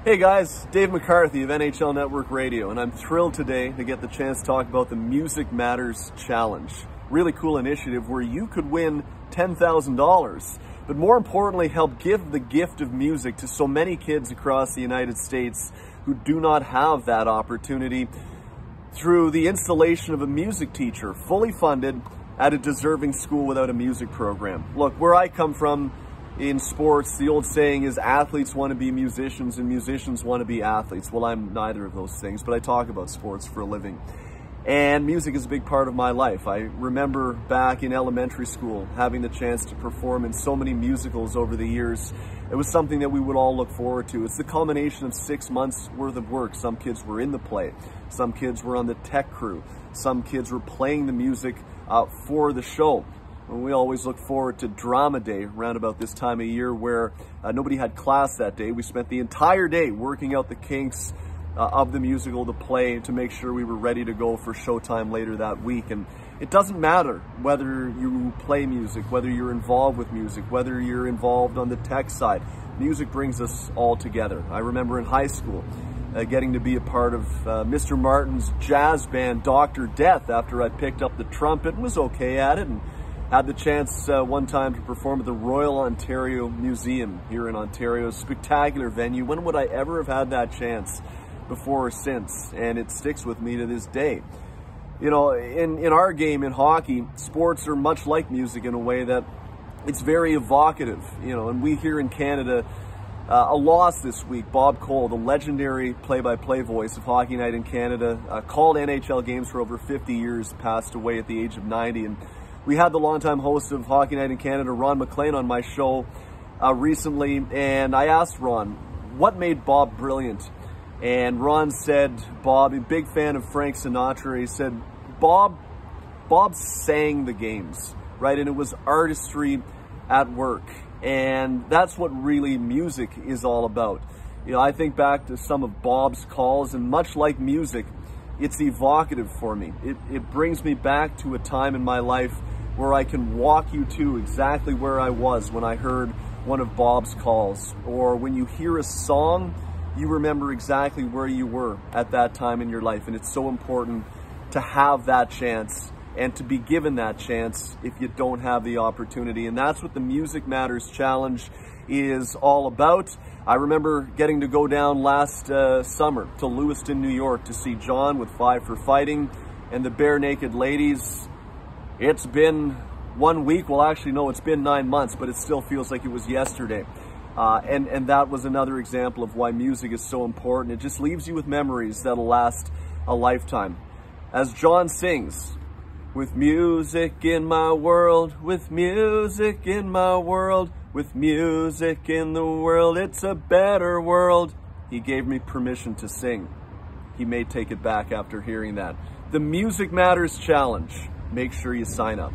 Hey guys, Dave McCarthy of NHL Network Radio, and I'm thrilled today to get the chance to talk about the Music Matters Challenge. Really cool initiative where you could win $10,000, but more importantly, help give the gift of music to so many kids across the United States who do not have that opportunity through the installation of a music teacher, fully funded at a deserving school without a music program. Look, where I come from, in sports, the old saying is athletes want to be musicians and musicians want to be athletes. Well, I'm neither of those things, but I talk about sports for a living. And music is a big part of my life. I remember back in elementary school having the chance to perform in so many musicals over the years. It was something that we would all look forward to. It's the culmination of 6 months worth of work. Some kids were in the play. Some kids were on the tech crew. Some kids were playing the music for the show. And we always look forward to drama day around about this time of year where nobody had class that day. We spent the entire day working out the kinks of the musical, the play, to make sure we were ready to go for showtime later that week. And it doesn't matter whether you play music, whether you're involved with music, whether you're involved on the tech side. Music brings us all together. I remember in high school getting to be a part of Mr. Martin's jazz band, Dr. Death, after I picked up the trumpet and was okay at it, and had the chance one time to perform at the Royal Ontario Museum here in Ontario. Spectacular venue. When would I ever have had that chance before or since? And it sticks with me to this day. You know, in our game in hockey, sports are much like music in a way that it's very evocative. You know, and we here in Canada, a loss this week. Bob Cole, the legendary play-by-play voice of Hockey Night in Canada, called NHL games for over 50 years, passed away at the age of 90. And we had the longtime host of Hockey Night in Canada, Ron McLean, on my show recently, and I asked Ron, what made Bob brilliant? And Ron said, Bob, a big fan of Frank Sinatra, he said, Bob sang the games, right? And it was artistry at work. And that's what really music is all about. You know, I think back to some of Bob's calls, and much like music, it's evocative for me. It brings me back to a time in my life where I can walk you to exactly where I was when I heard one of Bob's calls. Or when you hear a song, you remember exactly where you were at that time in your life. And it's so important to have that chance and to be given that chance if you don't have the opportunity. And that's what the Music Matters Challenge is all about. I remember getting to go down last summer to Lewiston, New York to see John with Five for Fighting and the Bare Naked Ladies. It's been 1 week. Well, actually, no, it's been 9 months, but it still feels like it was yesterday. And that was another example of why music is so important. It just leaves you with memories that'll last a lifetime. As John sings, with music in my world, with music in my world, with music in the world, it's a better world. He gave me permission to sing. He may take it back after hearing that. The Music Matters Challenge. Make sure you sign up.